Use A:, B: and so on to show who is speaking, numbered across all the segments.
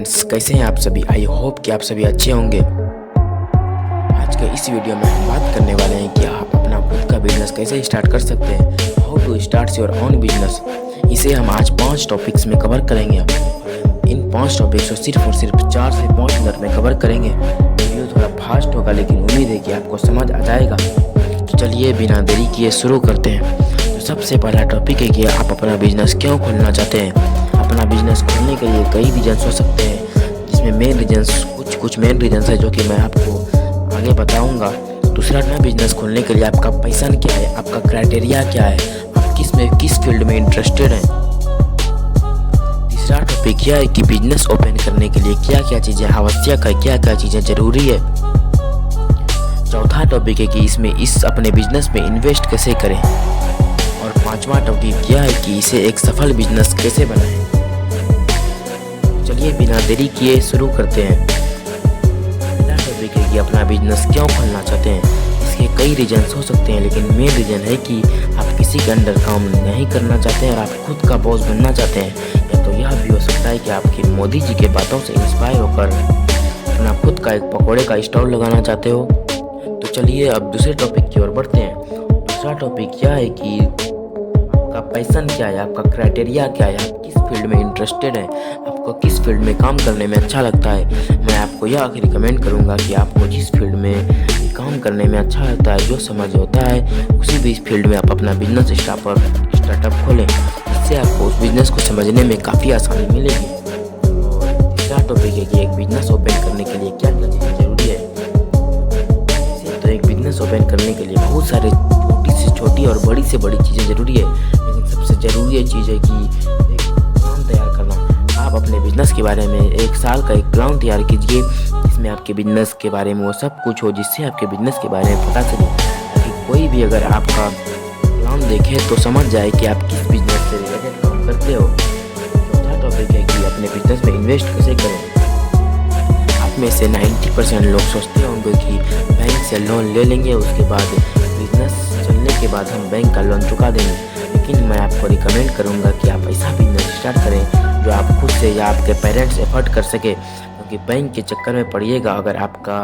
A: Friends, कैसे हैं आप सभी। आई होप कि आप सभी अच्छे होंगे। आज के इस वीडियो में हम बात करने वाले हैं कि आप अपना खुद का बिजनेस कैसे स्टार्ट कर सकते हैं। How to start your own business. इसे हम आज 5 टॉपिक्स में कवर करेंगे। इन 5 टॉपिक्स को सिर्फ और सिर्फ 4 से 5 मिनट में कवर करेंगे। वीडियो थोड़ा फास्ट होगा, लेकिन उम्मीद है कि आपको समझ आ जाएगा। तो चलिए बिना देरी किए शुरू करते हैं। तो सबसे पहला टॉपिक है कि आप अपना बिजनेस क्यों खोलना चाहते हैं। अपना बिजनेस खोलने के लिए कई रीजन्स हो सकते हैं, जिसमें मेन रीजन्स कुछ मेन रीजन्स है जो कि मैं आपको आगे बताऊंगा। दूसरा, अपना बिजनेस खोलने के लिए आपका पैशन क्या है, आपका क्राइटेरिया क्या है, आप किस फील्ड में इंटरेस्टेड हैं। तीसरा टॉपिक यह है कि बिजनेस ओपन करने के लिए क्या क्या चीज़ें आवश्यक है, क्या क्या चीज़ें ज़रूरी है। चौथा टॉपिक है कि इस अपने बिजनेस में इन्वेस्ट कैसे करें। और पांचवा टॉपिक यह है कि इसे एक सफल बिजनेस कैसे बनाएं। चलिए बिना देरी किए शुरू करते हैं। पहला टॉपिक है कि अपना बिजनेस क्यों खोलना चाहते हैं। इसके कई रीजन्स हो सकते हैं, लेकिन मेन रीजन है कि आप किसी के अंडर काम नहीं करना चाहते हैं और आप खुद का बॉस बनना चाहते हैं। या तो यह भी हो सकता है कि आपकी मोदी जी के बातों से इंस्पायर होकर अपना खुद का एक पकौड़े का स्टॉल लगाना चाहते हो। तो चलिए अब दूसरे टॉपिक की ओर बढ़ते हैं। दूसरा टॉपिक यह है कि आपका पैशन क्या है, आपका क्राइटेरिया क्या है, आप किस फील्ड में इंटरेस्टेड हैं, आपको किस फील्ड में काम करने में अच्छा लगता है। मैं आपको यह रिकमेंड करूंगा कि आपको जिस फील्ड में काम करने में अच्छा लगता है, जो समझ होता है, उसी भी फील्ड में आप अपना बिजनेस स्टार्टअप खोलें। इससे आपको उस बिजनेस को समझने में काफ़ी आसानी मिलेगी। और तीसरा टॉपिक है कि एक बिजनेस ओपन करने के लिए क्या क्या चीज़ें ज़रूरी है। तो एक बिजनेस ओपन करने के लिए बहुत सारे छोटी और बड़ी से बड़ी चीज़ें ज़रूरी है, लेकिन सबसे ज़रूरी चीज़ है कि एक प्लान तैयार करना। आप अपने बिजनेस के बारे में 1 साल का एक प्लान तैयार कीजिए, जिसमें आपके बिजनेस के बारे में वो सब कुछ हो, जिससे आपके बिजनेस के बारे में पता चले, ताकि कोई भी अगर आपका प्लान देखे तो समझ जाए कि आप किस बिजनेस से रिलेटेड काम करते हो। चौथा टॉपिक है कि अपने बिजनेस में इन्वेस्ट कैसे करें। आप में से 90% लोग सोचते होंगे कि बैंक से लोन ले लेंगे, उसके बाद बिजनेस चलने के बाद हम बैंक का लोन चुका देंगे। लेकिन मैं आपको रिकमेंड करूंगा कि आप ऐसा बिजनेस स्टार्ट करें जो आप खुद से या आपके पेरेंट्स एफर्ट कर सके, क्योंकि बैंक के चक्कर में पड़िएगा अगर आपका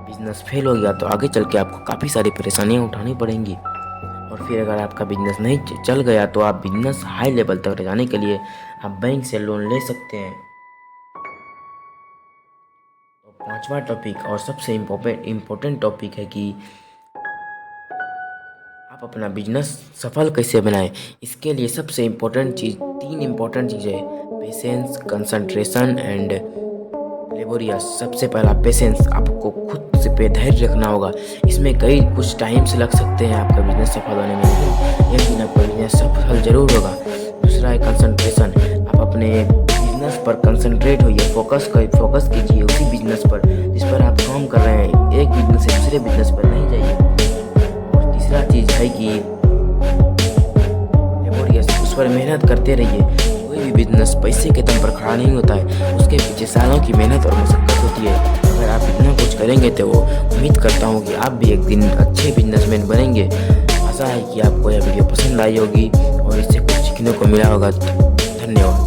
A: बिजनेस फेल हो गया तो आगे चल के आपको काफ़ी सारी परेशानियां उठानी पड़ेंगी। और फिर अगर आपका बिजनेस नहीं चल गया तो आप बिजनेस हाई लेवल तक ले जाने के लिए आप बैंक से लोन ले सकते हैं। तो पांचवा टॉपिक और सबसे इम्पोर्टेंट टॉपिक है कि आप अपना बिजनेस सफल कैसे बनाएं। इसके लिए सबसे इम्पोर्टेंट चीज़ 3 इम्पोर्टेंट चीज़ें: पेशेंस, कंसंट्रेशन एंड लेबोरियस। सबसे पहला पेशेंस, आपको खुद से पे धैर्य रखना होगा। इसमें कुछ टाइम से लग सकते हैं आपका बिजनेस सफल होने में, लेकिन आपका बिजनेस सफल जरूर होगा। दूसरा है कंसंट्रेशन, आप अपने बिजनेस पर कंसंट्रेट होइए, फोकस कीजिए उसी बिजनेस पर जिस पर आप काम कर रहे हैं। एक बिजनेस से दूसरे बिजनेस पर नहीं जाइए। तीसरा चीज़ है कि लेबोरियस, उस पर मेहनत करते रहिए। कोई भी बिजनेस पैसे के दम पर खड़ा नहीं होता है, उसके पीछे सालों की मेहनत और मशक्कत होती है। अगर आप इतना कुछ करेंगे तो उम्मीद करता हूँ कि आप भी एक दिन अच्छे बिजनेसमैन बनेंगे। आशा है कि आपको यह वीडियो पसंद आई होगी और इससे कुछ सीखने को मिला होगा। धन्यवाद।